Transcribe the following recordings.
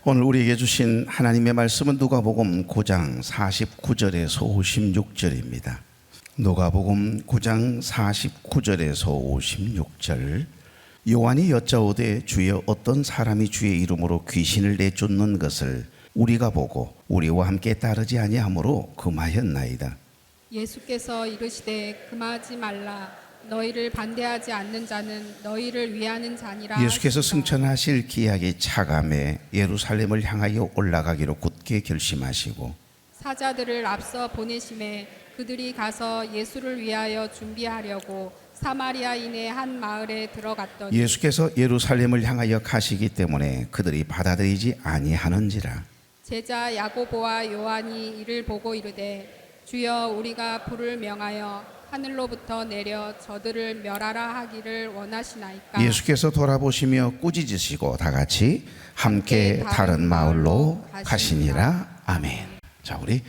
오늘 우리에게 주신 하나님의 말씀은 누가복음 9장 49절에서 56절입니다. 누가복음 9장 49절에서 56절. 요한이 여짜오되 주여 어떤 사람이 주의 이름으로 귀신을 내쫓는 것을 우리가 보고 우리와 함께 따르지 아니하므로 금하였나이다. 예수께서 이르시되 금하지 말라. 너희를 반대하지 않는 자는 너희를 위하는 자니라. 예수께서 하시니라. 승천하실 기약이 차감해 예루살렘을 향하여 올라가기로 굳게 결심하시고 사자들을 앞서 보내심에 그들이 가서 예수를 위하여 준비하려고 사마리아인의 한 마을에 들어갔더니 예수께서 예루살렘을 향하여 가시기 때문에 그들이 받아들이지 아니하는지라. 제자 야고보와 요한이 이를 보고 이르되 주여 우리가 불을 명하여 하늘로부터 내려 저들을 멸하라 하기를 원하시나이까. 예수께서 돌아보시며 꾸짖으시고 다 같이 함께 다른 마을로 가시니라. 아멘. 자, 우리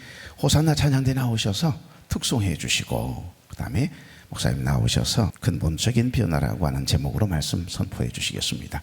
호산나 찬양대 나오셔서 특송해 주시고 그 다음에 목사님 나오셔서 근본적인 변화라고 하는 제목으로 말씀 선포해 주시겠습니다.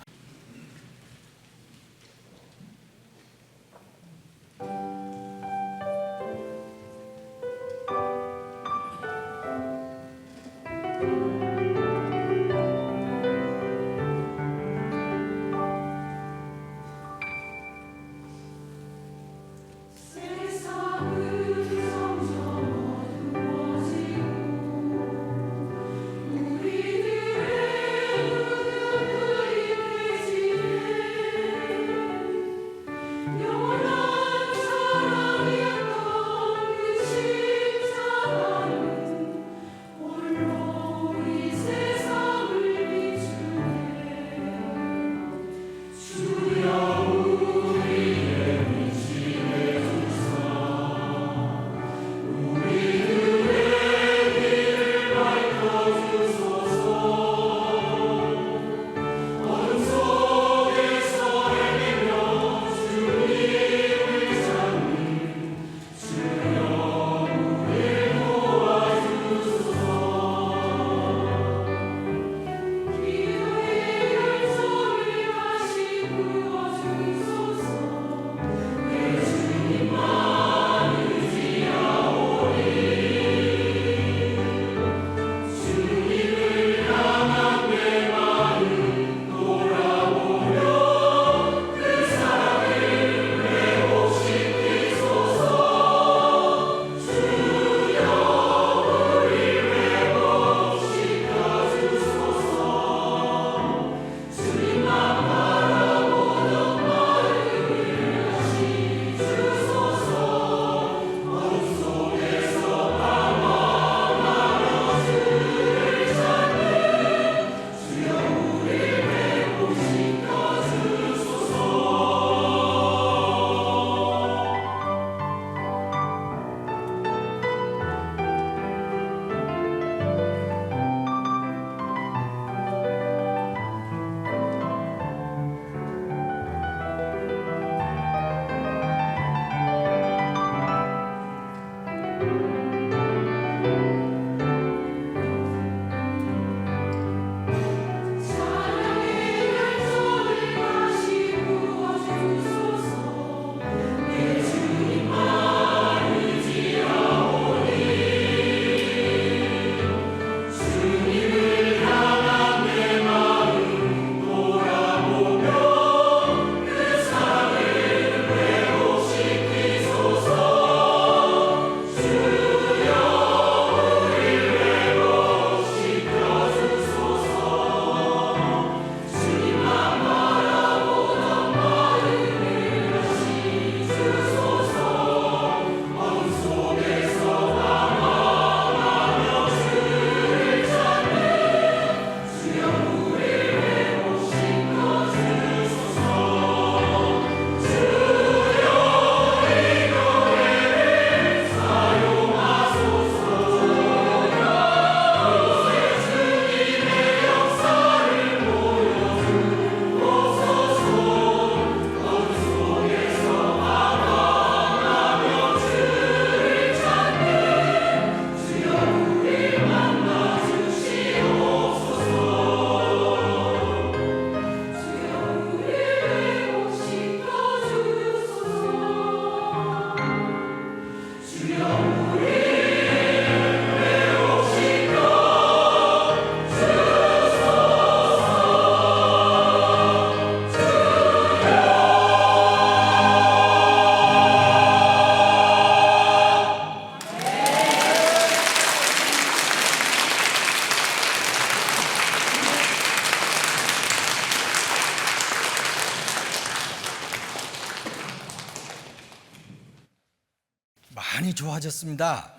많이 좋아졌습니다.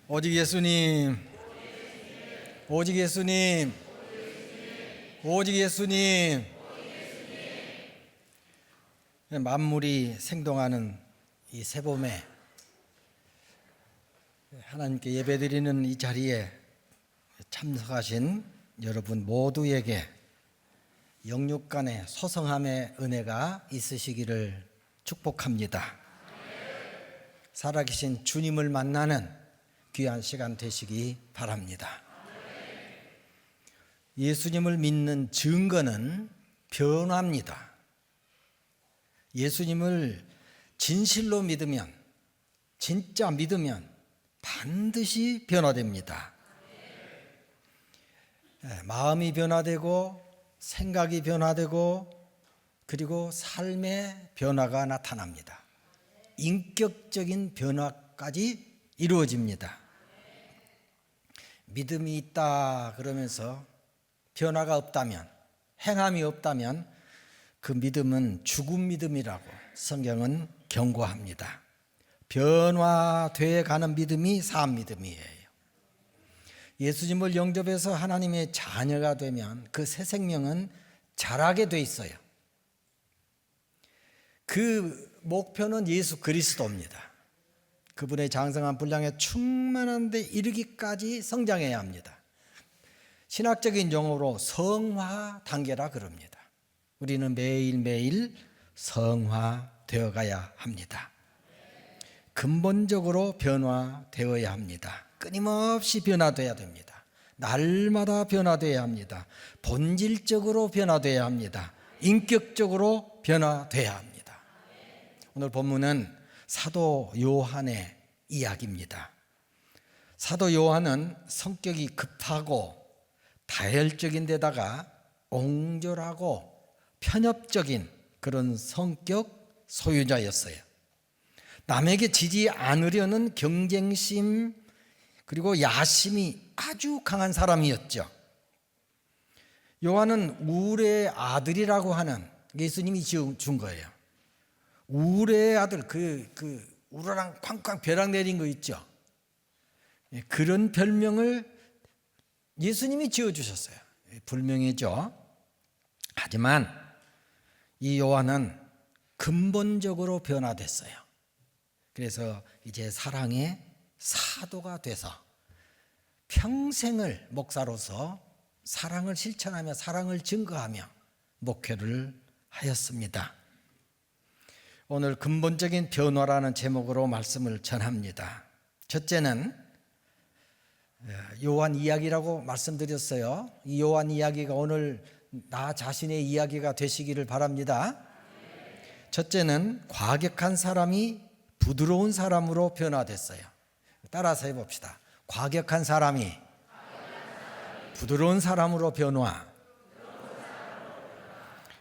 오직 예수님, 오직 예수님, 오직 예수님. 만물이 생동하는 이 새봄에 하나님께 예배드리는 이 자리에 참석하신 여러분 모두에게 영육간의 소성함의 은혜가 있으시기를 축복합니다. 살아계신 주님을 만나는 귀한 시간 되시기 바랍니다. 예수님을 믿는 증거는 변화입니다. 예수님을 진실로 믿으면, 진짜 믿으면 반드시 변화됩니다. 마음이 변화되고 생각이 변화되고 그리고 삶의 변화가 나타납니다. 인격적인 변화까지 이루어집니다. 믿음이 있다 그러면서 변화가 없다면, 행함이 없다면 그 믿음은 죽은 믿음이라고 성경은 경고합니다. 변화되어 가는 믿음이 산 믿음이에요. 예수님을 영접해서 하나님의 자녀가 되면 그 새 생명은 자라게 돼 있어요. 그 목표는 예수 그리스도입니다. 그분의 장성한 분량에 충만한 데 이르기까지 성장해야 합니다. 신학적인 용어로 성화 단계라 그럽니다. 우리는 매일매일 성화되어 가야 합니다. 근본적으로 변화되어야 합니다. 끊임없이 변화되어야 됩니다. 날마다 변화되어야 합니다. 본질적으로 변화되어야 합니다. 인격적으로 변화되어야 합니다. 오늘 본문은 사도 요한의 이야기입니다. 사도 요한은 성격이 급하고 다혈적인 데다가 옹졸하고 편협적인 그런 성격 소유자였어요. 남에게 지지 않으려는 경쟁심 그리고 야심이 아주 강한 사람이었죠. 요한은 우레의 아들이라고 하는 예수님이 준 거예요. 우레의 아들, 우라랑 쾅쾅 벼락 내린 거 있죠. 그런 별명을 예수님이 지어주셨어요. 불명예죠. 하지만 이 요한은 근본적으로 변화됐어요. 그래서 이제 사랑의 사도가 돼서 평생을 목사로서 사랑을 실천하며 사랑을 증거하며 목회를 하였습니다. 오늘 근본적인 변화라는 제목으로 말씀을 전합니다. 첫째는 요한 이야기라고 말씀드렸어요. 이 요한 이야기가 오늘 나 자신의 이야기가 되시기를 바랍니다. 첫째는 과격한 사람이 부드러운 사람으로 변화됐어요. 따라서 해봅시다. 과격한 사람이 부드러운 사람으로 변화.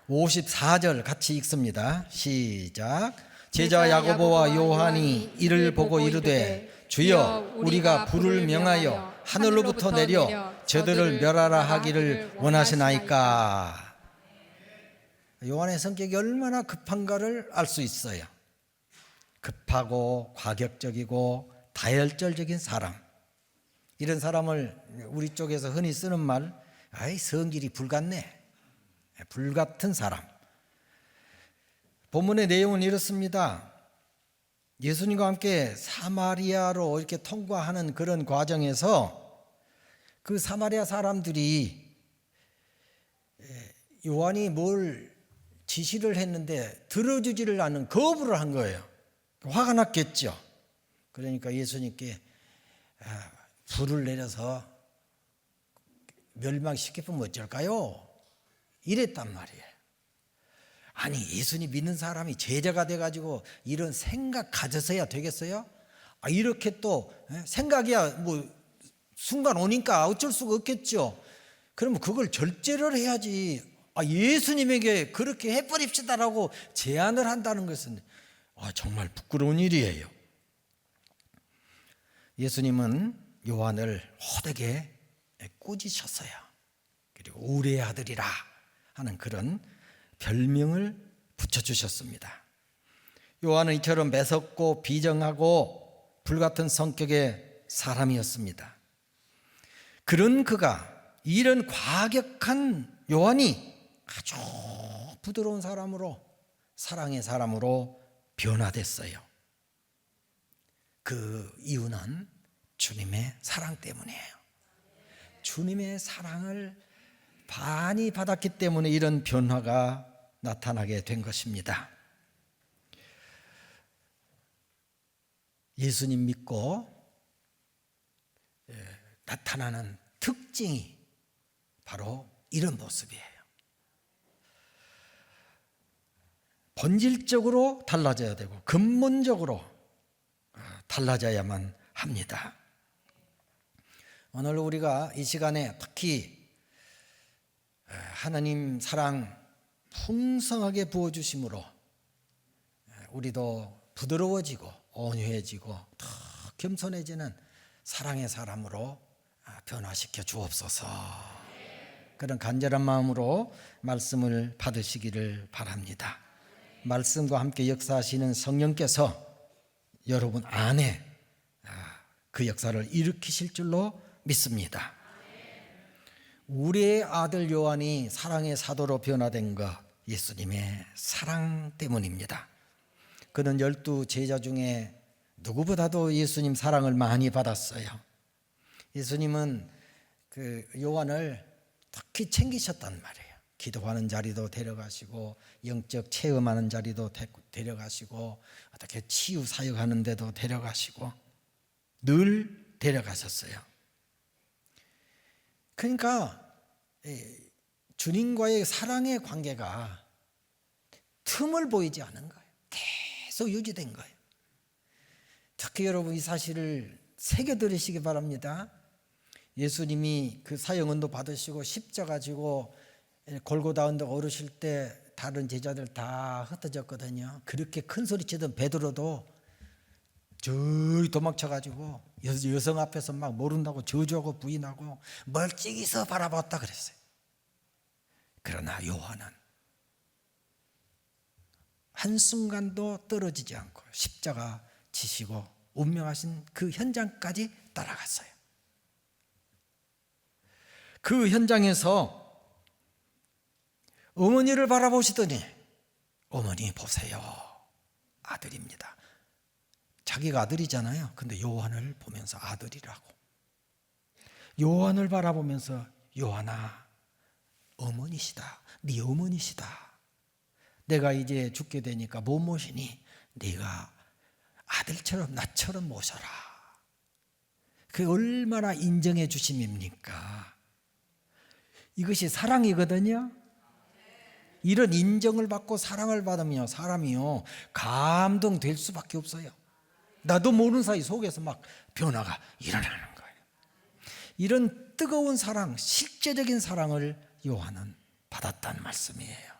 54절 같이 읽습니다. 시작. 제자 야고보와 요한이 이를 보고 이르되 주여 우리가 불을 명하여 하늘로부터 내려 저들을 멸하라 하기를 원하시나이까. 요한의 성격이 얼마나 급한가를 알 수 있어요. 급하고 과격적이고 다혈질적인 사람, 이런 사람을 우리 쪽에서 흔히 쓰는 말, 아이 성질이 불같네, 불같은 사람. 본문의 내용은 이렇습니다. 예수님과 함께 사마리아로 이렇게 통과하는 그런 과정에서 그 사마리아 사람들이 요한이 뭘 지시를 했는데 들어주지를 않는 거부를 한 거예요. 화가 났겠죠. 그러니까 예수님께 불을 내려서 멸망시키면 어쩔까요? 이랬단 말이에요. 아니, 예수님 믿는 사람이 제자가 돼가지고 이런 생각 가져서야 되겠어요? 이렇게 또 생각이야 뭐 순간 오니까 어쩔 수가 없겠죠. 그러면 그걸 절제를 해야지. 예수님에게 그렇게 해버립시다라고 제안을 한다는 것은 정말 부끄러운 일이에요. 예수님은 요한을 호되게 꾸짖으셨어요. 그리고 우레의 아들이라 하는 그런 별명을 붙여주셨습니다. 요한은 이처럼 매섭고 비정하고 불같은 성격의 사람이었습니다. 그런 그가 이런 과격한 요한이 아주 부드러운 사람으로, 사랑의 사람으로 변화됐어요. 그 이유는 주님의 사랑 때문이에요. 주님의 사랑을 많이 받았기 때문에 이런 변화가 나타나게 된 것입니다. 예수님 믿고 나타나는 특징이 바로 이런 모습이에요. 본질적으로 달라져야 되고 근본적으로 달라져야만 합니다. 오늘 우리가 이 시간에 특히 하나님 사랑 풍성하게 부어주심으로 우리도 부드러워지고 온유해지고 더 겸손해지는 사랑의 사람으로 변화시켜 주옵소서. 그런 간절한 마음으로 말씀을 받으시기를 바랍니다. 말씀과 함께 역사하시는 성령께서 여러분 안에 그 역사를 일으키실 줄로 믿습니다. 우리의 아들 요한이 사랑의 사도로 변화된 것, 예수님의 사랑 때문입니다. 그는 12 제자 중에 누구보다도 예수님 사랑을 많이 받았어요. 예수님은 그 요한을 특히 챙기셨단 말이에요. 기도하는 자리도 데려가시고 영적 체험하는 자리도 데려가시고 어떻게 치유 사역하는 데도 데려가시고 늘 데려가셨어요. 그러니까 주님과의 사랑의 관계가 틈을 보이지 않은 거예요. 계속 유지된 거예요. 특히 여러분 이 사실을 새겨들으시기 바랍니다. 예수님이 그 사형은도 받으시고 십자가 지고 골고다 언덕 오르실 때 다른 제자들 다 흩어졌거든요. 그렇게 큰 소리 치던 베드로도 저리 도망쳐가지고 여성 앞에서 막 모른다고 저주하고 부인하고 멀찍이서 바라봤다 그랬어요. 그러나 요한은 한순간도 떨어지지 않고 십자가 지시고 운명하신 그 현장까지 따라갔어요. 그 현장에서 어머니를 바라보시더니 어머니 보세요. 아들입니다. 자기가 아들이잖아요. 근데 요한을 보면서 아들이라고. 요한을 바라보면서 요한아 어머니시다. 네 어머니시다. 내가 이제 죽게 되니까 못 모시니 네가 아들처럼 나처럼 모셔라. 그게 얼마나 인정해 주심입니까? 이것이 사랑이거든요. 이런 인정을 받고 사랑을 받으면 사람이요 감동될 수밖에 없어요. 나도 모르는 사이 속에서 막 변화가 일어나는 거예요. 이런 뜨거운 사랑, 실제적인 사랑을 요한은 받았다는 말씀이에요.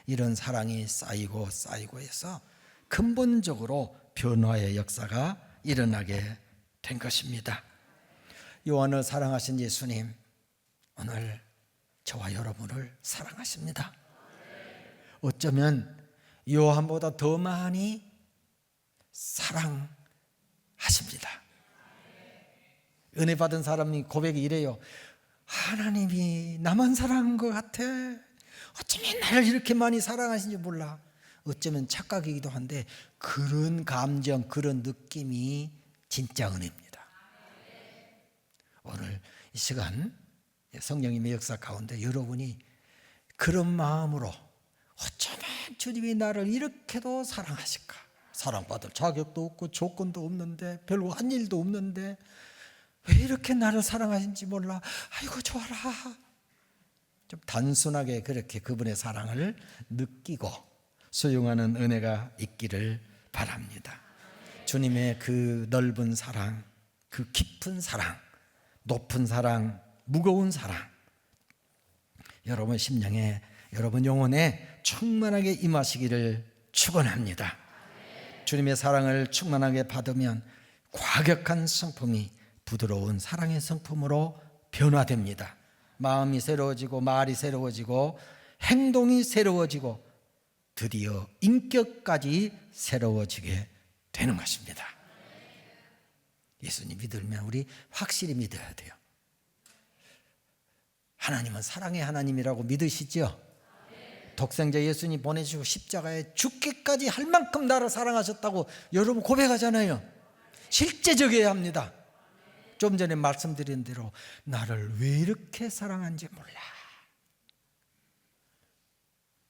이런 사랑이 쌓이고 쌓이고 해서 근본적으로 변화의 역사가 일어나게 된 것입니다. 요한을 사랑하신 예수님, 오늘 저와 여러분을 사랑하십니다. 어쩌면 요한보다 더 많이 사랑하십니다. 은혜 받은 사람이 고백이 이래요. 하나님이 나만 사랑한 것 같아. 어쩌면 나를 이렇게 많이 사랑하신지 몰라. 어쩌면 착각이기도 한데 그런 감정, 그런 느낌이 진짜 은혜입니다. 오늘 이 시간 성령님의 역사 가운데 여러분이 그런 마음으로 어쩌면 주님이 나를 이렇게도 사랑하실까? 사랑받을 자격도 없고 조건도 없는데 별로 한 일도 없는데 왜 이렇게 나를 사랑하신지 몰라. 아이고 좋아라. 좀 단순하게 그렇게 그분의 사랑을 느끼고 수용하는 은혜가 있기를 바랍니다. 주님의 그 넓은 사랑, 그 깊은 사랑, 높은 사랑, 무거운 사랑 여러분 심령에, 여러분 영혼에 충만하게 임하시기를 축원합니다. 주님의 사랑을 충만하게 받으면 과격한 성품이 부드러운 사랑의 성품으로 변화됩니다. 마음이 새로워지고 말이 새로워지고 행동이 새로워지고 드디어 인격까지 새로워지게 되는 것입니다. 예수님 믿으면 우리 확실히 믿어야 돼요. 하나님은 사랑의 하나님이라고 믿으시죠? 독생자 예수님 보내주시고 십자가에 죽기까지 할 만큼 나를 사랑하셨다고 여러분 고백하잖아요. 실제적이어야 합니다. 좀 전에 말씀드린 대로 나를 왜 이렇게 사랑한지 몰라.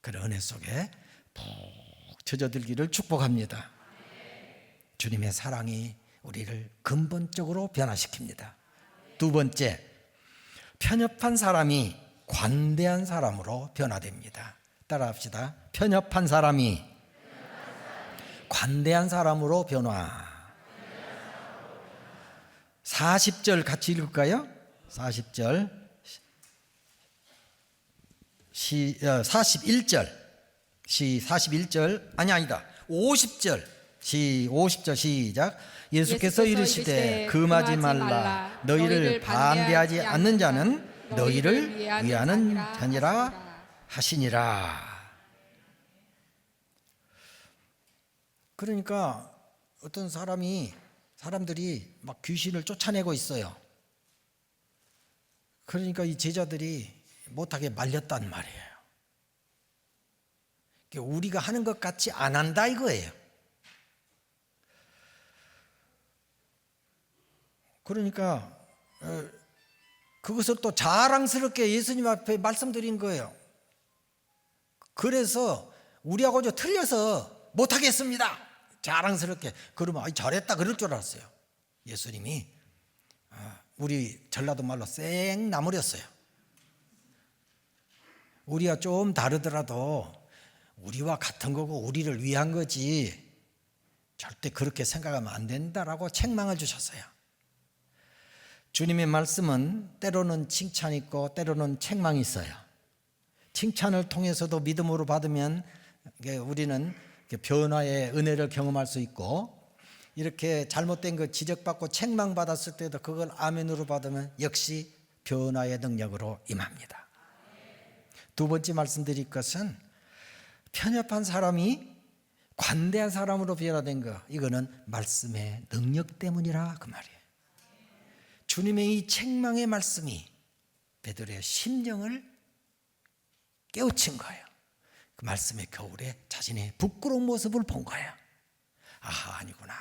그런 은혜 속에 푹 젖어들기를 축복합니다. 주님의 사랑이 우리를 근본적으로 변화시킵니다. 두 번째, 편협한 사람이 관대한 사람으로 변화됩니다. 따라합시다. 편협한 사람이 관대한 사람으로 변화. 40절 같이 읽을까요? 40절 41절 41절 아니다 50절 50절 시작. 예수께서 이르시되 금하지 말라. 너희를 반대하지 않는 자는 너희를 위하는 자니라 하시니라. 그러니까 어떤 사람들이 막 귀신을 쫓아내고 있어요. 그러니까 이 제자들이 못하게 말렸단 말이에요. 우리가 하는 것 같이 안 한다 이거예요. 그러니까 그것을 또 자랑스럽게 예수님 앞에 말씀드린 거예요. 그래서 우리하고 틀려서 못하겠습니다. 자랑스럽게. 그러면 잘했다 그럴 줄 알았어요. 예수님이 우리 전라도 말로 쌩 나무렸어요. 우리가 좀 다르더라도 우리와 같은 거고 우리를 위한 거지 절대 그렇게 생각하면 안 된다라고 책망을 주셨어요. 주님의 말씀은 때로는 칭찬이 있고 때로는 책망이 있어요. 칭찬을 통해서도 믿음으로 받으면 우리는 변화의 은혜를 경험할 수 있고, 이렇게 잘못된 거 지적받고 책망받았을 때도 그걸 아멘으로 받으면 역시 변화의 능력으로 임합니다. 두 번째 말씀드릴 것은 편협한 사람이 관대한 사람으로 변화된 거, 이거는 말씀의 능력 때문이라 그 말이에요. 주님의 이 책망의 말씀이 베드로의 심령을 깨우친 거예요. 그 말씀의 겨울에 자신의 부끄러운 모습을 본 거예요. 아하, 아니구나.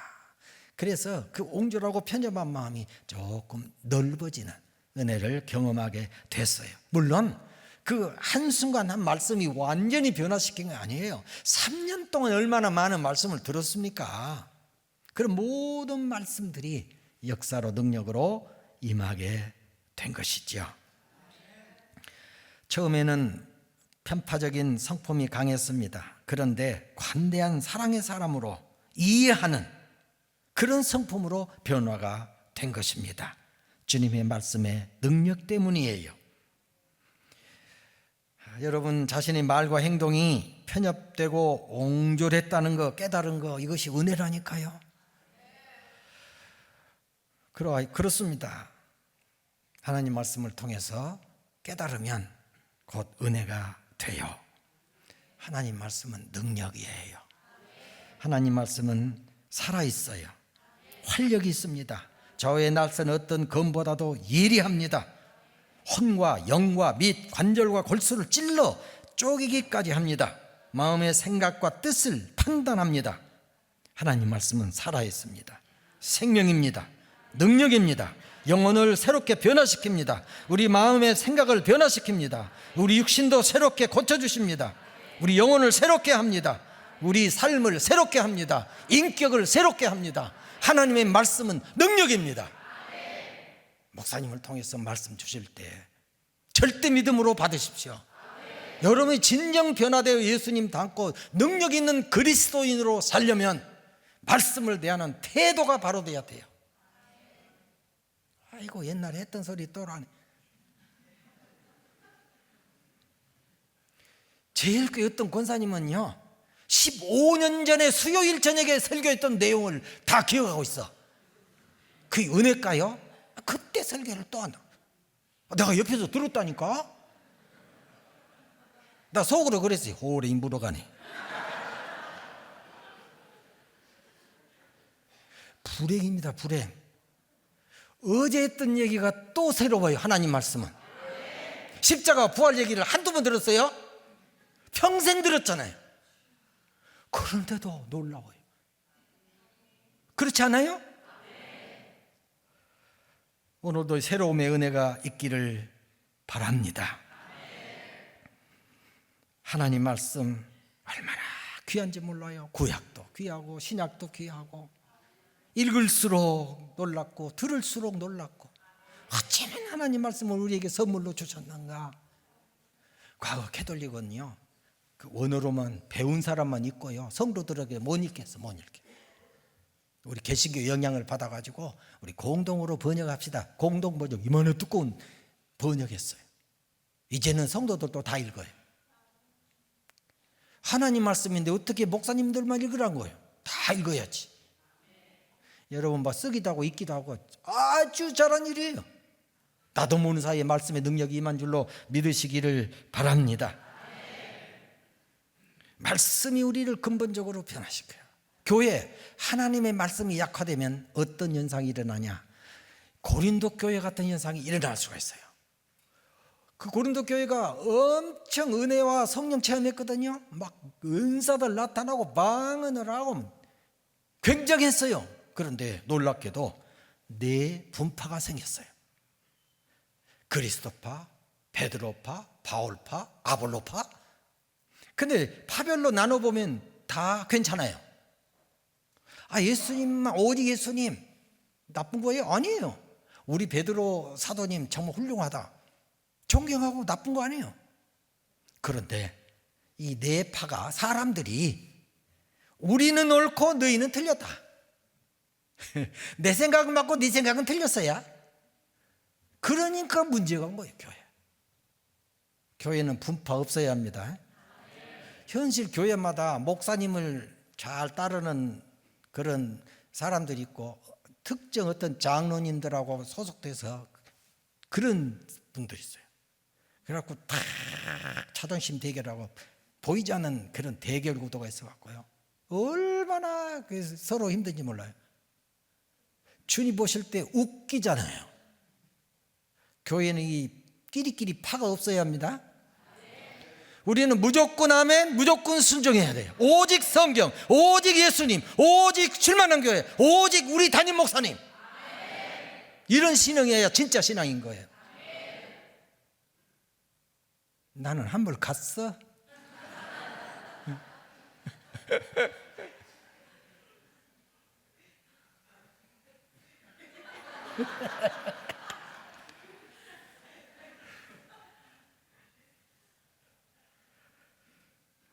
그래서 그 옹졸하고 편협한 마음이 조금 넓어지는 은혜를 경험하게 됐어요. 물론 그 한순간 한 말씀이 완전히 변화시킨 게 아니에요. 3년 동안 얼마나 많은 말씀을 들었습니까? 그런 모든 말씀들이 역사로 능력으로 임하게 된 것이죠. 처음에는 편파적인 성품이 강했습니다. 그런데 관대한 사랑의 사람으로 이해하는 그런 성품으로 변화가 된 것입니다. 주님의 말씀의 능력 때문이에요. 여러분 자신의 말과 행동이 편협되고 옹졸했다는 거 깨달은 거, 이것이 은혜라니까요. 그렇습니다. 하나님 말씀을 통해서 깨달으면 곧 은혜가 돼요. 하나님 말씀은 능력이에요. 하나님 말씀은 살아있어요. 활력이 있습니다. 저의 날선 어떤 검보다도 예리합니다. 혼과 영과 및 관절과 골수를 찔러 쪼개기까지 합니다. 마음의 생각과 뜻을 판단합니다. 하나님 말씀은 살아있습니다. 생명입니다. 능력입니다. 영혼을 새롭게 변화시킵니다. 우리 마음의 생각을 변화시킵니다. 우리 육신도 새롭게 고쳐주십니다. 우리 영혼을 새롭게 합니다. 우리 삶을 새롭게 합니다. 인격을 새롭게 합니다. 하나님의 말씀은 능력입니다. 목사님을 통해서 말씀 주실 때 절대 믿음으로 받으십시오. 여러분이 진정 변화되어 예수님 닮고 능력 있는 그리스도인으로 살려면 말씀을 대하는 태도가 바로 돼야 돼요. 아이고 옛날에 했던 소리 또라네. 제일교회 어떤 권사님은요 15년 전에 수요일 저녁에 설교했던 내용을 다 기억하고 있어. 그게 은혜일까요? 그때 설교를 또 한다. 내가 옆에서 들었다니까. 나 속으로 그랬어요. 호래 인부로 가네. 불행입니다. 불행. 어제 했던 얘기가 또 새로워요. 하나님 말씀은. 십자가 부활 얘기를 한두 번 들었어요? 평생 들었잖아요. 그런데도 놀라워요. 그렇지 않아요? 오늘도 새로움의 은혜가 있기를 바랍니다. 하나님 말씀 얼마나 귀한지 몰라요. 구약도 귀하고 신약도 귀하고, 읽을수록 놀랍고 들을수록 놀랍고, 어쩌면 하나님 말씀을 우리에게 선물로 주셨는가. 과거 캐톨릭은요, 그 원어로만 배운 사람만 읽고요, 성도들에게 못 읽겠어. 못 읽게. 우리 개신교 영향을 받아가지고 우리 공동으로 번역합시다. 공동 번역, 이만한 두꺼운 번역했어요. 이제는 성도들도 다 읽어요. 하나님 말씀인데 어떻게 목사님들만 읽으란 거예요? 다 읽어야지. 여러분 뭐 쓰기도 하고 읽기도 하고 아주 잘한 일이에요. 나도 모르는 사이에 말씀의 능력이 임한 줄로 믿으시기를 바랍니다. 말씀이 우리를 근본적으로 변화시켜요. 교회, 하나님의 말씀이 약화되면 어떤 현상이 일어나냐? 고린도 교회 같은 현상이 일어날 수가 있어요. 그 고린도 교회가 엄청 은혜와 성령 체험했거든요. 막 은사들 나타나고 방언을 하고 굉장했어요. 그런데 놀랍게도 네 분파가 생겼어요. 그리스도파, 베드로파, 바울파, 아볼로파. 근데 파별로 나눠보면 다 괜찮아요. 예수님만, 오직 예수님 나쁜 거예요? 아니에요. 우리 베드로 사도님 정말 훌륭하다, 존경하고 나쁜 거 아니에요. 그런데 이 네 파가, 사람들이 우리는 옳고 너희는 틀렸다. 내 생각은 맞고 네 생각은 틀렸어야. 그러니까 문제가 온 거예요. 교회는 분파 없어야 합니다. 현실 교회마다 목사님을 잘 따르는 그런 사람들이 있고, 특정 어떤 장로님들하고 소속돼서 그런 분들이 있어요. 그래갖고 다 자존심 대결하고 보이지 않는 그런 대결 구도가 있어갖고요, 얼마나 서로 힘든지 몰라요. 주님 보실 때 웃기잖아요. 교회는 이 끼리끼리 파가 없어야 합니다. 우리는 무조건 아멘, 무조건 순종해야 돼요. 오직 성경, 오직 예수님, 오직 출만한 교회, 오직 우리 담임 목사님. 이런 신앙이어야 진짜 신앙인 거예요. 나는 한 번 갔어.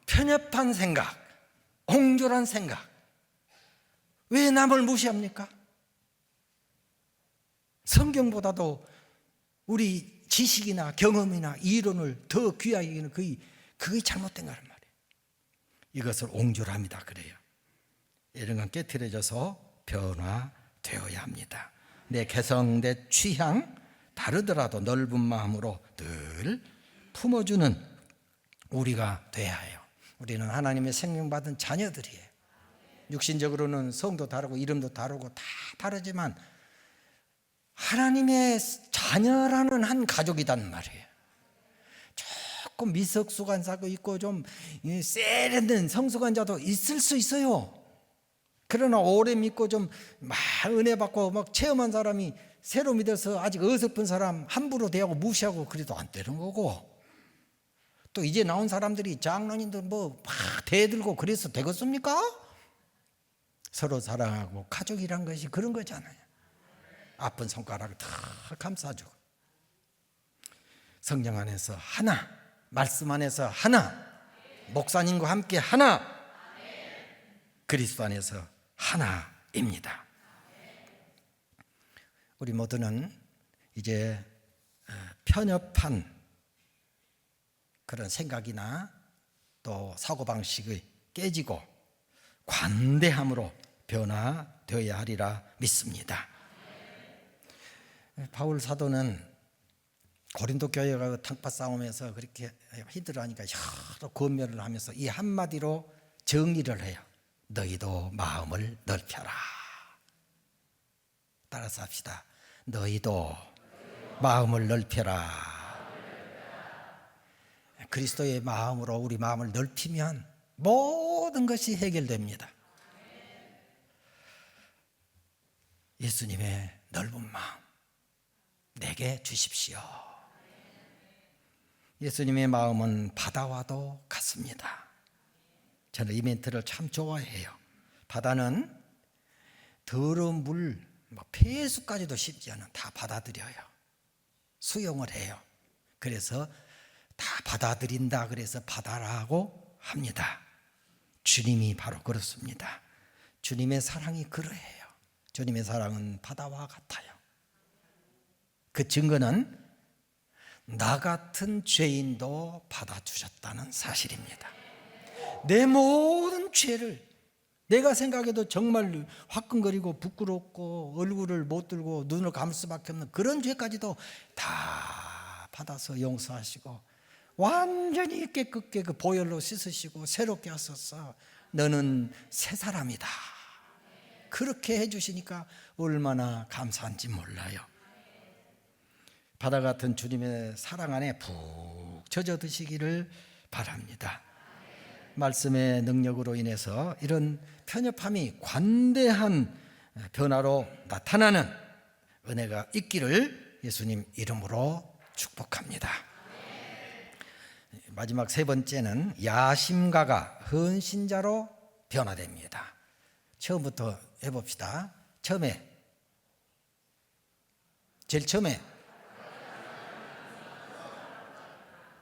편협한 생각, 옹졸한 생각. 왜 남을 무시합니까? 성경보다도 우리 지식이나 경험이나 이론을 더 귀하게 여기는 그게 잘못된 거란 말이에요. 이것을 옹졸함이다 그래요. 이런 건 깨트려져서 변화되어야 합니다. 내 개성, 내 취향 다르더라도 넓은 마음으로 늘 품어주는 우리가 돼야 해요. 우리는 하나님의 생명받은 자녀들이에요. 육신적으로는 성도 다르고 이름도 다르고 다 다르지만 하나님의 자녀라는 한 가족이란 말이에요. 조금 미석수간사고 있고 좀 세련된 성수관자도 있을 수 있어요. 그러나 오래 믿고 좀 막 은혜 받고 막 체험한 사람이 새로 믿어서 아직 어설픈 사람 함부로 대하고 무시하고 그래도 안 되는 거고, 또 이제 나온 사람들이 장로님들 뭐 막 대들고 그래서 되겠습니까? 서로 사랑하고 가족이란 것이 그런 거잖아요. 아픈 손가락을 다 감싸주고 성령 안에서 하나, 말씀 안에서 하나, 목사님과 함께 하나, 그리스도 안에서 하나입니다. 우리 모두는 이제 편협한 그런 생각이나 또 사고방식이 깨지고 관대함으로 변화되어야 하리라 믿습니다. 바울 사도는 고린도 교회가 탕파 싸움에서 그렇게 힘들어하니까 여러 권면을 하면서 이 한마디로 정리를 해요. 너희도 마음을 넓혀라. 따라서 합시다. 너희도 마음을 넓혀라. 그리스도의 마음으로 우리 마음을 넓히면 모든 것이 해결됩니다. 예수님의 넓은 마음 내게 주십시오. 예수님의 마음은 바다와도 같습니다. 저는 이 멘트를 참 좋아해요. 바다는 더러운 물, 폐수까지도 심지어는 다 받아들여요. 수용을 해요. 그래서 다 받아들인다 그래서 바다라고 합니다. 주님이 바로 그렇습니다. 주님의 사랑이 그러해요. 주님의 사랑은 바다와 같아요. 그 증거는 나 같은 죄인도 받아주셨다는 사실입니다. 내 모든 죄를 내가 생각해도 정말 화끈거리고 부끄럽고 얼굴을 못 들고 눈을 감을 수밖에 없는 그런 죄까지도 다 받아서 용서하시고 완전히 깨끗게 그 보혈로 씻으시고 새롭게 하셔서 너는 새 사람이다. 그렇게 해주시니까 얼마나 감사한지 몰라요. 바다 같은 주님의 사랑 안에 푹 젖어 드시기를 바랍니다. 말씀의 능력으로 인해서 이런 편협함이 관대한 변화로 나타나는 은혜가 있기를 예수님 이름으로 축복합니다. 마지막 세 번째는 야심가가 헌신자로 변화됩니다. 처음부터 해봅시다. 제일 처음에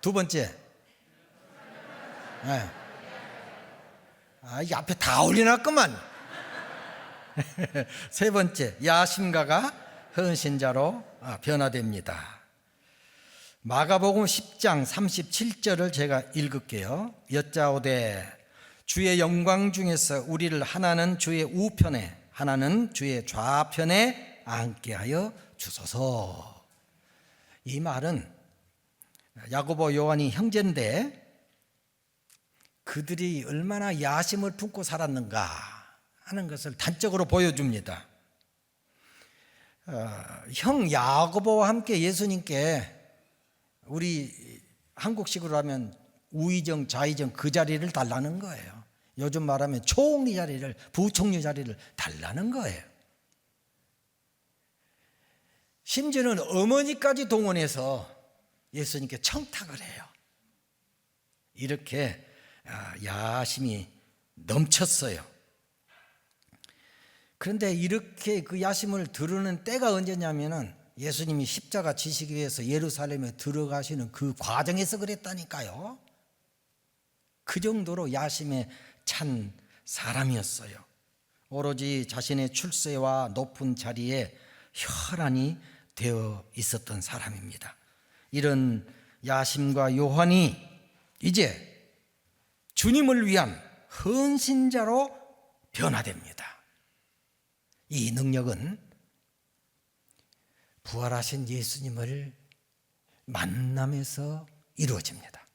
두 번째 이 앞에 다 올려놨구만. 세 번째 야심가가 헌신자로 변화됩니다. 마가복음 10장 37절을 제가 읽을게요. 여짜오되 주의 영광 중에서 우리를 하나는 주의 우편에 하나는 주의 좌편에 앉게 하여 주소서. 이 말은 야고보 요한이 형제인데 그들이 얼마나 야심을 품고 살았는가 하는 것을 단적으로 보여줍니다. 형 야고보와 함께 예수님께 우리 한국식으로 하면 우의정 좌의정 그 자리를 달라는 거예요. 요즘 말하면 총리 자리를 부총리 자리를 달라는 거예요. 심지어는 어머니까지 동원해서 예수님께 청탁을 해요. 이렇게 야심이 넘쳤어요. 그런데 이렇게 그 야심을 드러낸 때가 언제냐면은 예수님이 십자가 지시기 위해서 예루살렘에 들어가시는 그 과정에서 그랬다니까요. 그 정도로 야심에 찬 사람이었어요. 오로지 자신의 출세와 높은 자리에 혈안이 되어 있었던 사람입니다. 이런 야심과 요한이 이제 주님을 위한 헌신자로 변화됩니다. 이 능력은 부활하신 예수님을 만남에서 이루어집니다.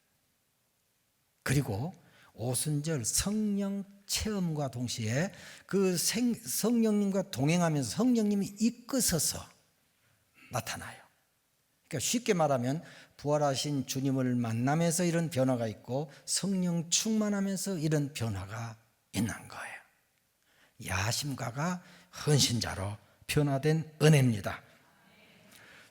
그리고 오순절 성령 체험과 동시에 그 성령님과 동행하면서 성령님이 이끄셔서 나타나요. 그러니까 쉽게 말하면 부활하신 주님을 만나면서 이런 변화가 있고 성령 충만하면서 이런 변화가 있는 거예요. 야심가가 헌신자로 변화된 은혜입니다.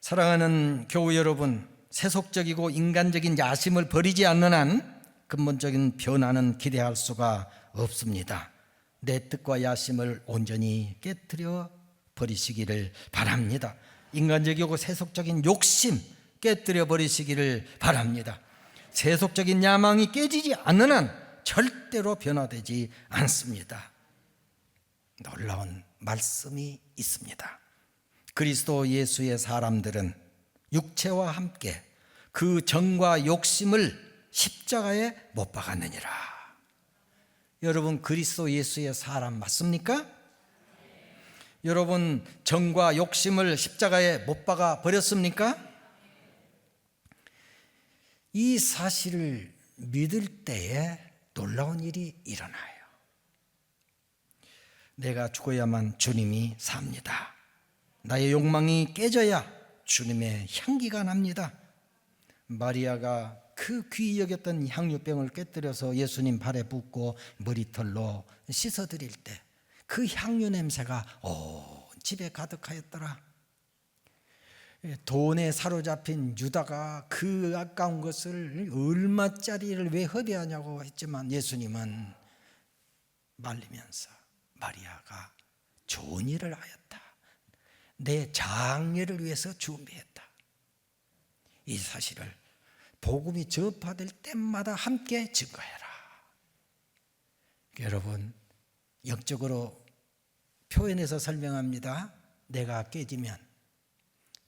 사랑하는 교우 여러분, 세속적이고 인간적인 야심을 버리지 않는 한 근본적인 변화는 기대할 수가 없습니다. 내 뜻과 야심을 온전히 깨뜨려 버리시기를 바랍니다. 인간적이고 세속적인 욕심 깨뜨려 버리시기를 바랍니다. 세속적인 야망이 깨지지 않는 한 절대로 변화되지 않습니다. 놀라운 말씀이 있습니다. 그리스도 예수의 사람들은 육체와 함께 그 정과 욕심을 십자가에 못 박았느니라. 여러분 그리스도 예수의 사람 맞습니까? 여러분 정과 욕심을 십자가에 못 박아 버렸습니까? 이 사실을 믿을 때에 놀라운 일이 일어나요. 내가 죽어야만 주님이 삽니다. 나의 욕망이 깨져야 주님의 향기가 납니다. 마리아가 그 귀히 여겼던 향유병을 깨뜨려서 예수님 발에 붓고 머리털로 씻어드릴 때 그 향유 냄새가 온 집에 가득하였더라. 돈에 사로잡힌 유다가 그 아까운 것을 얼마짜리를 왜 허비하냐고 했지만 예수님은 말리면서 마리아가 좋은 일을 하였다. 내 장례를 위해서 준비했다. 이 사실을 복음이 전파될 때마다 함께 증거해라. 여러분, 영적으로 표현해서 설명합니다. 내가 깨지면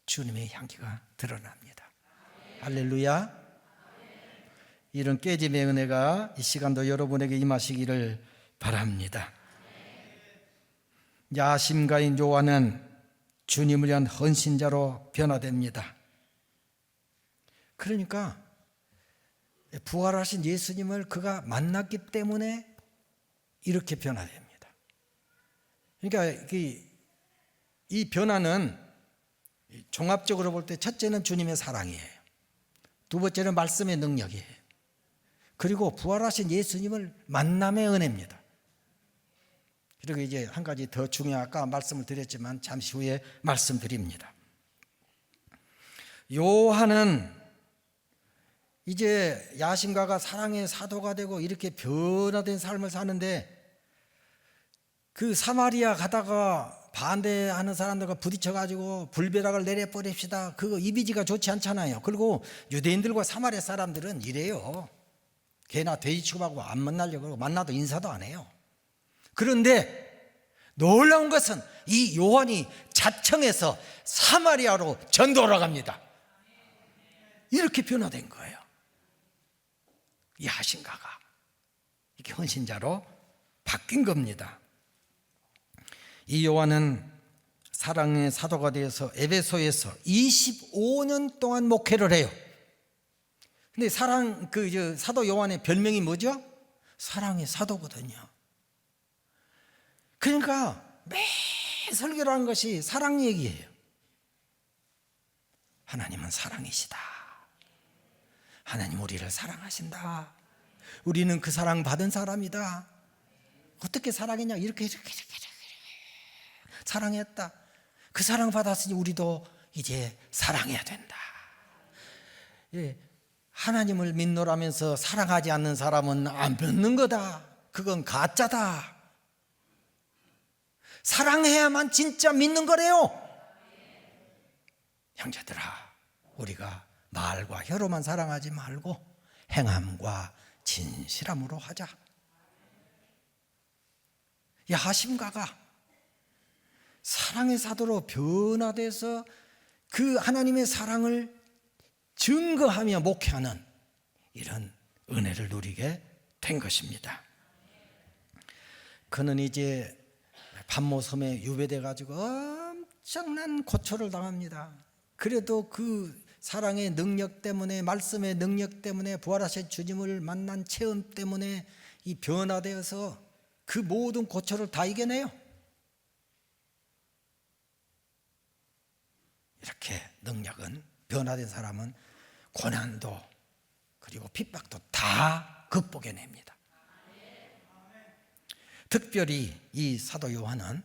주님의 향기가 드러납니다. 할렐루야. 이런 깨짐의 은혜가 이 시간도 여러분에게 임하시기를 바랍니다. 야심가인 요한은 주님을 위한 헌신자로 변화됩니다. 그러니까 부활하신 예수님을 그가 만났기 때문에 이렇게 변화됩니다. 그러니까 이 변화는 종합적으로 볼 때 첫째는 주님의 사랑이에요. 두 번째는 말씀의 능력이에요. 그리고 부활하신 예수님을 만남의 은혜입니다. 그리고 이제 한 가지 더 중요한, 아까 말씀을 드렸지만 잠시 후에 말씀드립니다. 요한은 이제 야심가가 사랑의 사도가 되고 이렇게 변화된 삶을 사는데 그 사마리아 가다가 반대하는 사람들과 부딪혀가지고 불벼락을 내려버립시다. 그거 이미지가 좋지 않잖아요. 그리고 유대인들과 사마리아 사람들은 이래요. 개나 돼지 취급하고 안 만나려고 그러고 만나도 인사도 안 해요. 그런데 놀라운 것은 이 요한이 자청해서 사마리아로 전도를 갑니다. 이렇게 변화된 거예요. 이 야심가가 이렇게 헌신자로 바뀐 겁니다. 이 요한은 사랑의 사도가 되어서 에베소에서 25년 동안 목회를 해요. 근데 사도 요한의 별명이 뭐죠? 사랑의 사도거든요. 그러니까 매 설교를 하는 것이 사랑 얘기예요. 하나님은 사랑이시다. 하나님 우리를 사랑하신다. 우리는 그 사랑 받은 사람이다. 어떻게 사랑했냐? 이렇게 사랑했다. 그 사랑 받았으니 우리도 이제 사랑해야 된다. 예, 하나님을 믿노라면서 사랑하지 않는 사람은 안 믿는 거다. 그건 가짜다. 사랑해야만 진짜 믿는 거래요. 형제들아, 우리가 말과 혀로만 사랑하지 말고 행함과 진실함으로 하자. 야심가가 사랑의 사도로 변화돼서 그 하나님의 사랑을 증거하며 목회하는 이런 은혜를 누리게 된 것입니다. 그는 이제 반모섬에 유배돼 가지고 엄청난 고초를 당합니다. 그래도 그 사랑의 능력 때문에, 말씀의 능력 때문에, 부활하신 주님을 만난 체험 때문에 이 변화되어서 그 모든 고초를 다 이겨내요. 이렇게 능력은, 변화된 사람은 고난도 그리고 핍박도 다 극복해냅니다. 특별히 이 사도 요한은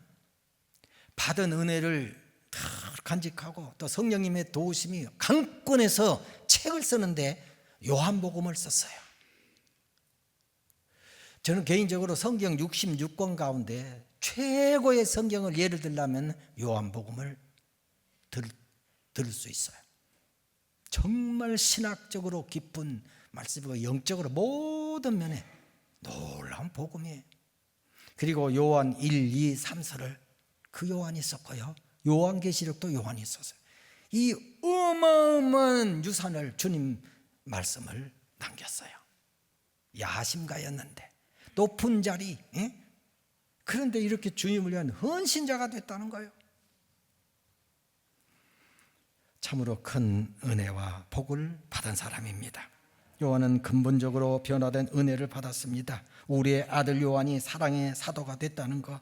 받은 은혜를 다 간직하고 또 성령님의 도우심이 강권해서 책을 쓰는데 요한복음을 썼어요. 저는 개인적으로 성경 66권 가운데 최고의 성경을 예를 들자면 요한복음을 들을 수 있어요. 정말 신학적으로 깊은 말씀이고 영적으로 모든 면에 놀라운 복음이에요. 그리고 요한 1, 2, 3서를 그 요한이 썼고요. 요한계시록도 요한이 썼어요. 이 어마어마한 유산을, 주님 말씀을 남겼어요. 야심가였는데 높은 자리, 그런데 이렇게 주님을 위한 헌신자가 됐다는 거예요. 참으로 큰 은혜와 복을 받은 사람입니다. 요한은 근본적으로 변화된 은혜를 받았습니다. 우리의 아들 요한이 사랑의 사도가 됐다는 것,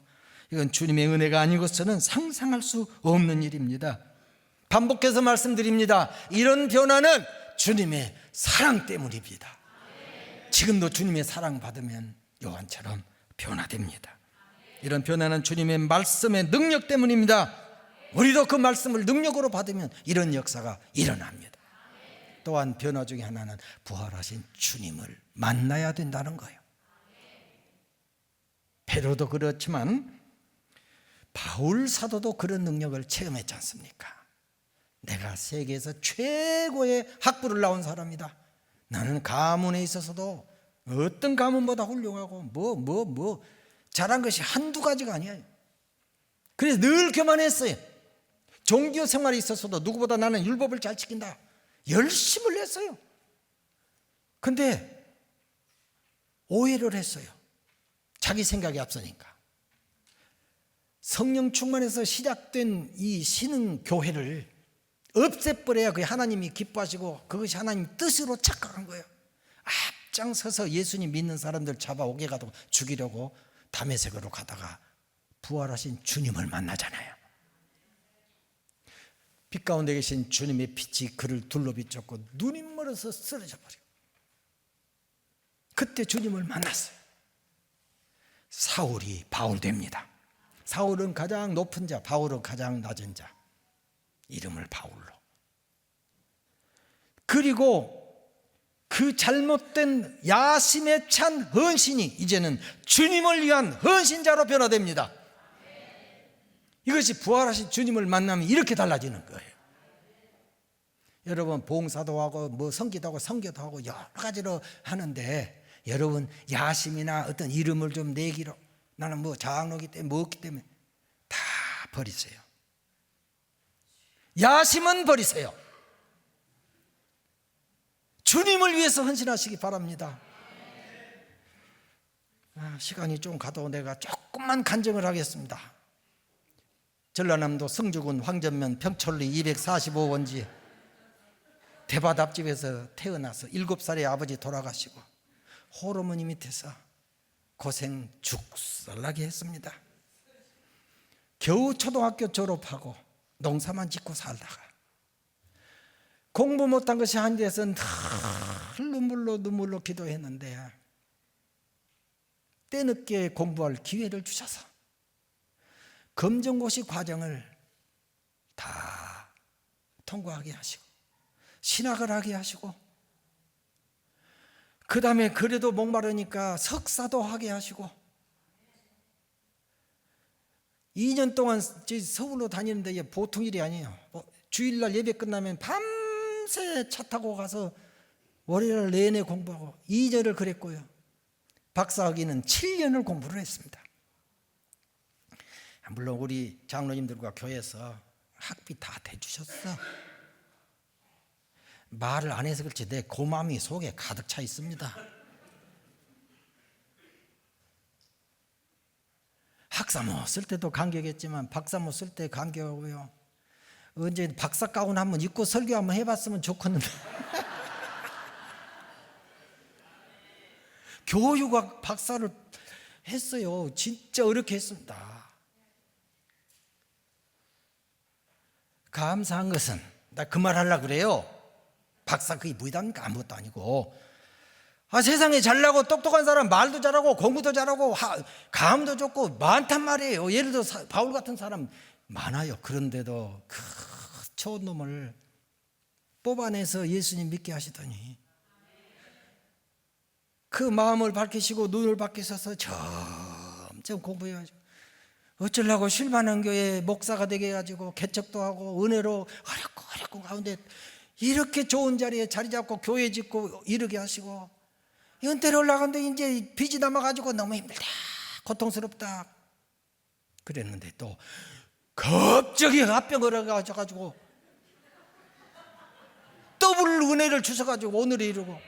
이건 주님의 은혜가 아니고서는 상상할 수 없는 일입니다. 반복해서 말씀드립니다. 이런 변화는 주님의 사랑 때문입니다. 지금도 주님의 사랑 받으면 요한처럼 변화됩니다. 이런 변화는 주님의 말씀의 능력 때문입니다. 우리도 그 말씀을 능력으로 받으면 이런 역사가 일어납니다. 또한 변화 중에 하나는 부활하신 주님을 만나야 된다는 거예요. 베드로도 그렇지만 바울 사도도 그런 능력을 체험했지 않습니까? 내가 세계에서 최고의 학부를 나온 사람이다. 나는 가문에 있어서도 어떤 가문보다 훌륭하고 잘한 것이 한두 가지가 아니에요. 그래서 늘 교만했어요. 종교 생활에 있어서도 누구보다 나는 율법을 잘 지킨다. 열심을 했어요. 근데 오해를 했어요. 자기 생각이 앞서니까. 성령 충만해서 시작된 이 신흥 교회를 없애버려야 그게 하나님이 기뻐하시고 그것이 하나님 뜻으로 착각한 거예요. 앞장서서 예수님 믿는 사람들 잡아오게 가도 죽이려고 다메섹으로 가다가 부활하신 주님을 만나잖아요. 빛 가운데 계신 주님의 빛이 그를 둘러 비쳤고 눈이 멀어서 쓰러져 버려요. 그때 주님을 만났어요. 사울이 바울 됩니다. 사울은 가장 높은 자, 바울은 가장 낮은 자. 이름을 바울로. 그리고 그 잘못된 야심에 찬 헌신이 이제는 주님을 위한 헌신자로 변화됩니다. 이것이 부활하신 주님을 만나면 이렇게 달라지는 거예요. 여러분 봉사도 하고 선기도 하고 선교도 하고 여러 가지로 하는데 여러분 야심이나 어떤 이름을 좀 내기로 나는 장로기 때문에 뭐기 때문에 다 버리세요. 야심은 버리세요. 주님을 위해서 헌신하시기 바랍니다. 시간이 좀 가도 내가 조금만 간증을 하겠습니다. 전라남도 성주군 황전면 평촌리 245번지 대밭 앞집에서 태어나서 7살에 아버지 돌아가시고 호르몬이 밑에서 고생 죽살나게 했습니다. 겨우 초등학교 졸업하고 농사만 짓고 살다가 공부 못한 것이 한데서는 눈물로 기도했는데 때늦게 공부할 기회를 주셔서 검정고시 과정을 다 통과하게 하시고 신학을 하게 하시고 그 다음에 그래도 목마르니까 석사도 하게 하시고 2년 동안 서울로 다니는데 이게 보통 일이 아니에요. 주일날 예배 끝나면 밤새 차 타고 가서 월요일 내내 공부하고 2년을 그랬고요. 박사학위는 7년을 공부를 했습니다. 물론 우리 장로님들과 교회에서 학비 다 대주셨어. 말을 안 해서 그렇지 내 고마움이 속에 가득 차 있습니다. 학사모 쓸 때도 감격했지만 박사모 쓸 때 감격하고요. 언제 박사 가운 한번 입고 설교 한번 해봤으면 좋겠는데 교육학 박사를 했어요. 진짜 어렵게 했습니다. 감사한 것은 나 그 말 하려고 그래요. 박사 그게 뭐이답니까? 아무것도 아니고 세상에 잘나고 똑똑한 사람 말도 잘하고 공부도 잘하고 감도 좋고 많단 말이에요. 예를 들어 바울 같은 사람 많아요. 그런데도 그 좋은 놈을 뽑아내서 예수님 믿게 하시더니 그 마음을 밝히시고 눈을 밝히셔서 점점 공부해가지고 어쩌려고 실만한교회 목사가 되게 해가지고 개척도 하고 은혜로 어렵고 가운데 이렇게 좋은 자리에 자리 잡고 교회 짓고 이르게 하시고 연태를 올라가는데 이제 빚이 남아가지고 너무 힘들다 고통스럽다 그랬는데 또 갑자기 합병을 해가지고 더블 은혜를 주셔가지고 오늘에 이르고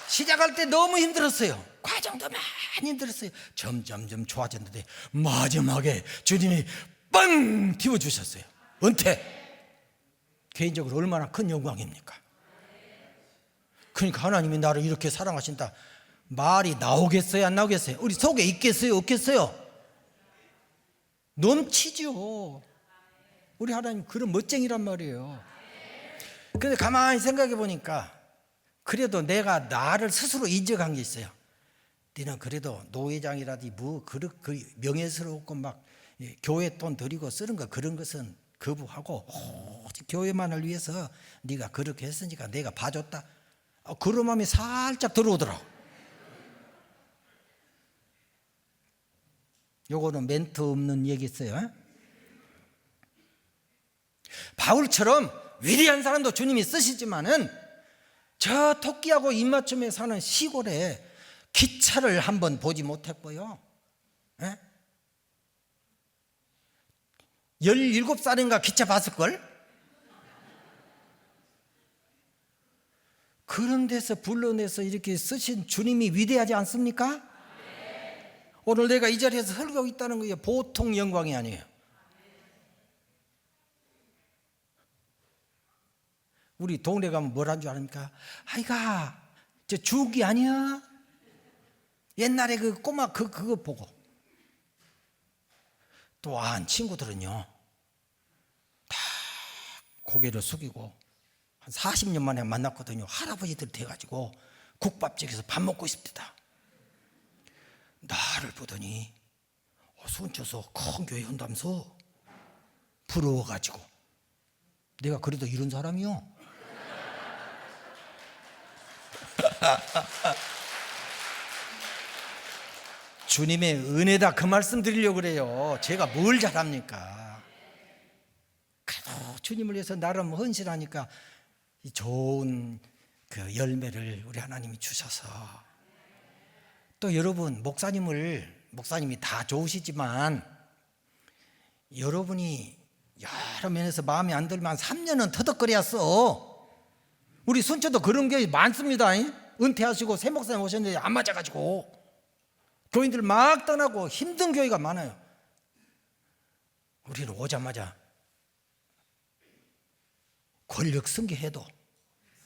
시작할 때 너무 힘들었어요. 과정도 많이 힘들었어요. 점점 좋아졌는데 마지막에 주님이 빵 띄워주셨어요. 은퇴. 개인적으로 얼마나 큰 영광입니까? 그러니까 하나님이 나를 이렇게 사랑하신다 말이 나오겠어요 안 나오겠어요? 우리 속에 있겠어요 없겠어요? 넘치죠. 우리 하나님 그런 멋쟁이란 말이에요. 근데 가만히 생각해 보니까 그래도 내가 나를 스스로 인정한 게 있어요. 너는 그래도 노회장이라든지 뭐 그 명예스럽고 막 교회 돈 들이고 쓰는 거 그런 것은 거부하고 오직 교회만을 위해서 네가 그렇게 했으니까 내가 봐줬다. 그런 마음이 살짝 들어오더라고. 요거는 멘트 없는 얘기 있어요. 바울처럼 위대한 사람도 주님이 쓰시지만은 저 토끼하고 입맞춤에 사는 시골에 기차를 한번 보지 못했고요. 17살인가 기차 봤을걸? 그런 데서 불러내서 이렇게 쓰신 주님이 위대하지 않습니까? 오늘 내가 이 자리에서 설교하고 있다는 거예요. 보통 영광이 아니에요. 우리 동네 가면 뭘 한 줄 아닙니까? 아이가 저 주욱이 아니야? 옛날에 그 꼬마 그거 보고. 또 안 친구들은요 다 고개를 숙이고 한 40년 만에 만났거든요. 할아버지들 돼가지고 국밥집에서 밥 먹고 있습니다. 나를 보더니 순쳐서 큰 교회 한다면서 부러워가지고 내가 그래도 이런 사람이요. 주님의 은혜다 그 말씀 드리려고 그래요. 제가 뭘 잘합니까? 그래도 주님을 위해서 나름 헌신하니까 이 좋은 그 열매를 우리 하나님이 주셔서 또 여러분 목사님이 다 좋으시지만 여러분이 여러 면에서 마음에 안 들면 3년은 터덕거렸어. 우리 순천도 그런 게 많습니다. 은퇴하시고 새 목사님 오셨는데 안 맞아가지고 교인들 막 떠나고 힘든 교회가 많아요. 우리는 오자마자 권력 승계해도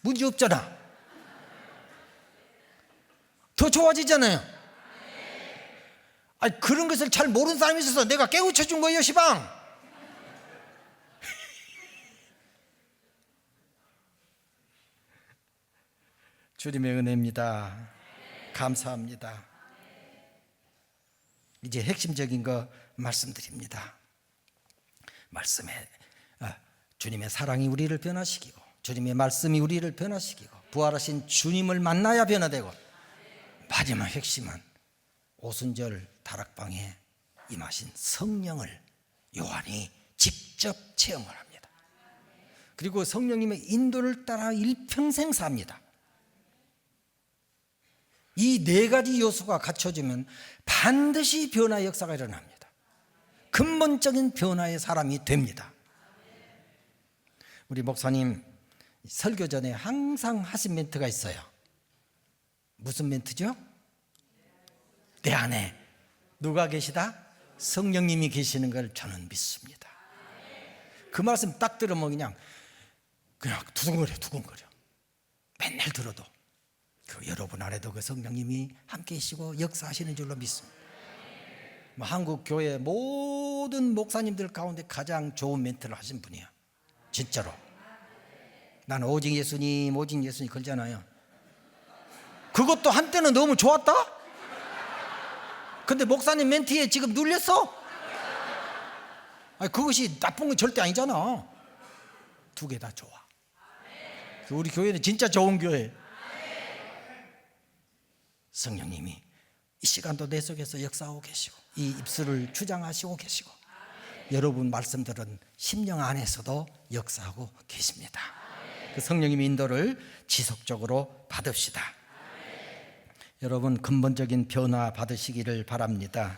문제 없잖아. 더 좋아지잖아요. 아니, 그런 것을 잘 모르는 사람이 있어서 내가 깨우쳐 준 거예요, 시방. 주님의 은혜입니다. 감사합니다. 이제 핵심적인 거 말씀드립니다. 말씀에 주님의 사랑이 우리를 변화시키고 주님의 말씀이 우리를 변화시키고 부활하신 주님을 만나야 변화되고 마지막 핵심은 오순절 다락방에 임하신 성령을 요한이 직접 체험을 합니다. 그리고 성령님의 인도를 따라 일평생 삽니다. 이 네 가지 요소가 갖춰지면 반드시 변화의 역사가 일어납니다. 근본적인 변화의 사람이 됩니다. 우리 목사님 설교 전에 항상 하신 멘트가 있어요. 무슨 멘트죠? 내 안에 누가 계시다? 성령님이 계시는 걸 저는 믿습니다. 그 말씀 딱 들으면 그냥 두근거려. 맨날 들어도 여러분 안에도 그 성령님이 함께 계시고 역사하시는 줄로 믿습니다. 한국 교회 모든 목사님들 가운데 가장 좋은 멘트를 하신 분이야. 진짜로. 나는 오직 예수님 걸잖아요. 그것도 한때는 너무 좋았다? 근데 목사님 멘트에 지금 눌렸어? 아니, 그것이 나쁜 건 절대 아니잖아. 두 개 다 좋아. 우리 교회는 진짜 좋은 교회. 성령님이 이 시간도 내 속에서 역사하고 계시고 이 입술을 주장하시고 계시고 여러분 말씀들은 심령 안에서도 역사하고 계십니다. 그 성령님의 인도를 지속적으로 받읍시다. 여러분 근본적인 변화 받으시기를 바랍니다.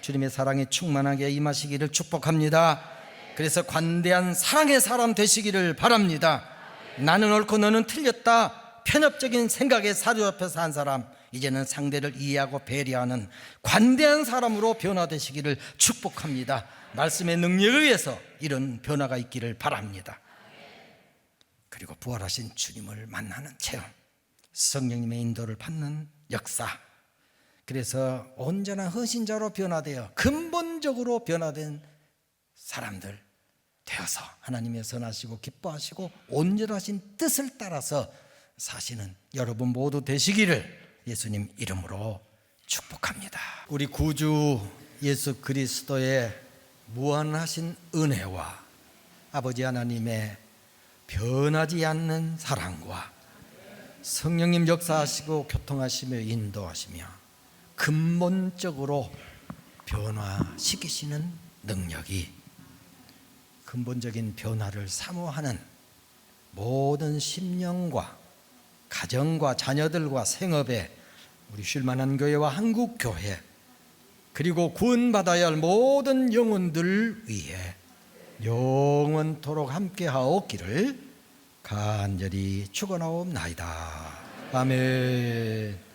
주님의 사랑에 충만하게 임하시기를 축복합니다. 그래서 관대한 사랑의 사람 되시기를 바랍니다. 나는 옳고 너는 틀렸다 편협적인 생각에 사로잡혀 산 사람, 이제는 상대를 이해하고 배려하는 관대한 사람으로 변화되시기를 축복합니다. 말씀의 능력에 의해서 이런 변화가 있기를 바랍니다. 그리고 부활하신 주님을 만나는 체험, 성령님의 인도를 받는 역사. 그래서 온전한 헌신자로 변화되어 근본적으로 변화된 사람들 되어서 하나님의 선하시고 기뻐하시고 온전하신 뜻을 따라서 사시는 여러분 모두 되시기를 예수님 이름으로 축복합니다. 우리 구주 예수 그리스도의 무한하신 은혜와 아버지 하나님의 변하지 않는 사랑과 성령님 역사하시고 교통하시며 인도하시며 근본적으로 변화시키시는 능력이 근본적인 변화를 사모하는 모든 심령과 가정과 자녀들과 생업에 우리 쉴만한 교회와 한국교회 그리고 구원받아야 할 모든 영혼들 위해 영원토록 함께하옵기를 간절히 축원하옵나이다. 아멘.